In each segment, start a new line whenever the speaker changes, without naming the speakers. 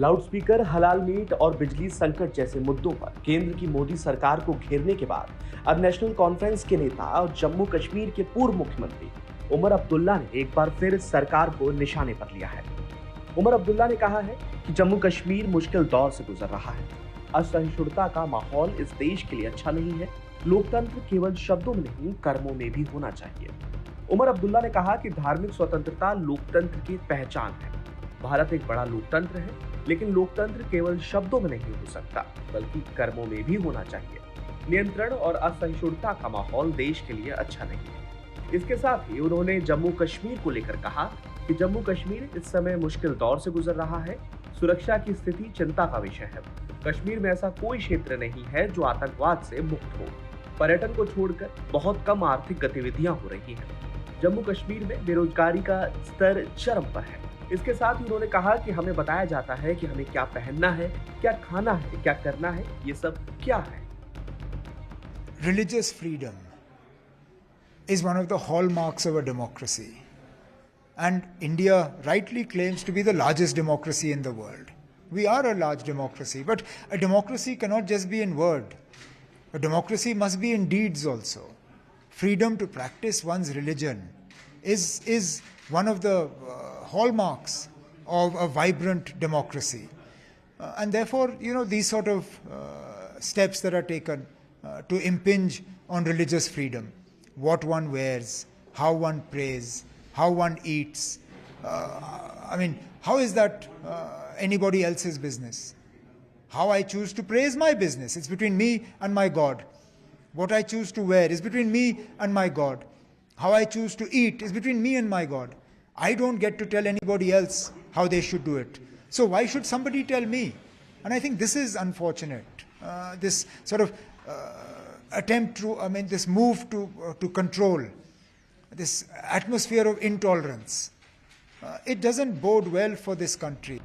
Loudspeaker, हलाल meet और बिजली संकट जैसे मुद्दों पर केंद्र की मोदी सरकार को घेरने के बाद अब नेशनल कॉन्फ्रेंस के नेता और जम्मू कश्मीर के पूर्व मुख्यमंत्री उमर अब्दुल्ला ने एक बार फिर सरकार को निशाने पर लिया है। उमर अब्दुल्ला ने कहा है कि जम्मू कश्मीर मुश्किल दौर से गुजर रहा है। असहिष्णुता का माहौल इस देश के लिए अच्छा नहीं है। लोकतंत्र केवल शब्दों में नहीं, कर्मों में भी होना चाहिए। उमर अब्दुल्ला ने कहा कि धार्मिक स्वतंत्रता लोकतंत्र की पहचान है। भारत एक बड़ा लोकतंत्र है, लेकिन लोकतंत्र केवल शब्दों में नहीं हो सकता, बल्कि कर्मों में भी होना चाहिए। नियंत्रण और असहिष्णुता का माहौल देश के लिए अच्छा नहीं है। इसके साथ ही उन्होंने जम्मू कश्मीर को लेकर कहा कि जम्मू कश्मीर इस समय मुश्किल दौर से गुजर रहा है। सुरक्षा की स्थिति चिंता का विषय है। कश्मीर में ऐसा कोई क्षेत्र नहीं है जो आतंकवाद से मुक्त हो। पर्यटन को छोड़कर बहुत कम आर्थिक गतिविधियां हो रही हैं। जम्मू कश्मीर में बेरोजगारी का स्तर चरम पर है। इसके साथ ही उन्होंने कहा कि हमें बताया जाता है कि हमें क्या पहनना है, क्या खाना है, क्या करना है, ये सब क्या है।
Religious freedom is one of the hallmarks of a democracy. And India rightly claims to be the largest democracy in the world. We are a large democracy, but a democracy cannot just be in word. A democracy must be in deeds also. Freedom to practice one's religion is one of the hallmarks of a vibrant democracy. And therefore, these sort of steps that are taken to impinge on religious freedom, what one wears, how one prays, how one eats, how is that anybody else's business? How I choose to pray is my business. It's between me and my God. What I choose to wear is between me and my God. How I choose to eat is between me and my God. I don't get to tell anybody else how they should do it. So why should somebody tell me? And I think this is unfortunate. This sort of attempt to, this move to control, this atmosphere of intolerance, it doesn't bode well for this country.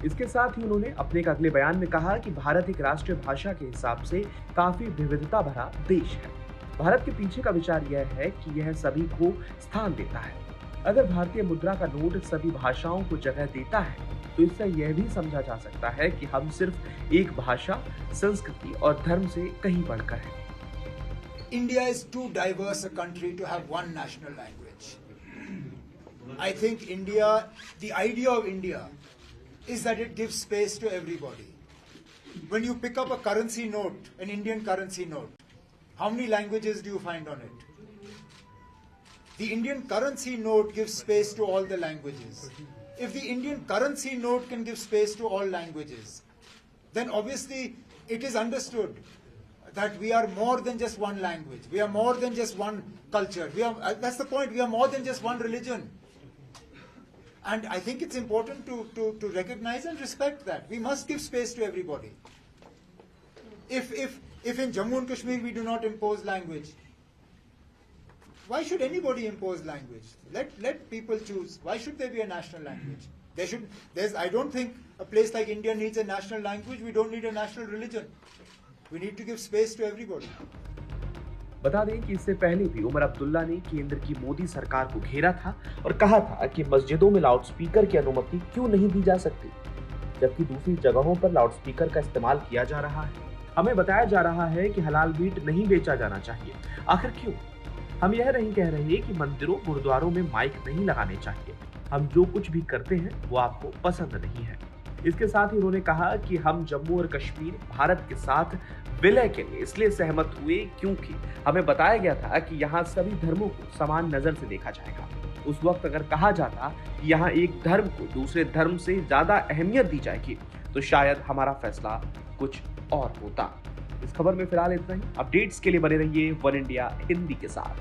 इसके साथ ही उन्होंने अपने एक अगले बयान में कहा कि भारत एक राष्ट्रीय भाषा के हिसाब से काफी विविधता भरा देश है। भारत के पीछे का विचार यह है कि यह सभी को स्थान देता है। अगर भारतीय मुद्रा का नोट सभी भाषाओं को जगह देता है, तो इससे यह भी समझा जा सकता है कि हम सिर्फ एक भाषा, संस्कृति और धर्म से कहीं बढ़कर हैं।
India is too diverse a country to have one national language. I think the idea of India is that it gives space to everybody. When you pick up a currency note, an Indian currency note, how many languages do you find on it? The Indian currency note gives space to all the languages. If the Indian currency note can give space to all languages, then obviously it is understood that we are more than just one language. We are more than just one culture. That's the point. We are more than just one religion. And I think it's important to recognize and respect that. We must give space to everybody. If in Jammu and Kashmir we do not impose language, why should anybody impose language? Let people choose. Why should there be a national language? I don't think a place like India needs a national language. We don't need a national religion. We need to give space to everybody.
बता दें कि इससे पहले भी उमर अब्दुल्ला ने केंद्र की मोदी सरकार को घेरा था और कहा था कि मस्जिदों में लाउडस्पीकर की अनुमति क्यों नहीं दी जा सकती, जबकि दूसरी जगहों पर लाउडस्पीकर का इस्तेमाल किया जा रहा है। हमें बताया जा रहा है कि हलाल मीट नहीं बेचा जाना चाहिए। आखिर क्यों? हम यह नहीं कह रहे कि मंदिरों, गुरुद्वारों में माइक नहीं लगाने चाहिए। हम जो कुछ भी करते हैं वो आपको पसंद नहीं है। इसके साथ ही उन्होंने कहा कि हम जम्मू और कश्मीर भारत के साथ विलय के लिए इसलिए सहमत हुए क्योंकि हमें बताया गया था कि यहाँ सभी धर्मों को समान नजर से देखा जाएगा। उस वक्त अगर कहा जाता कि यहाँ एक धर्म को दूसरे धर्म से ज्यादा अहमियत दी जाएगी, तो शायद हमारा फैसला कुछ और होता। इस खबर में फिलहाल इतना ही। अपडेट्स के लिए बने रहिए वन इंडिया हिंदी के साथ।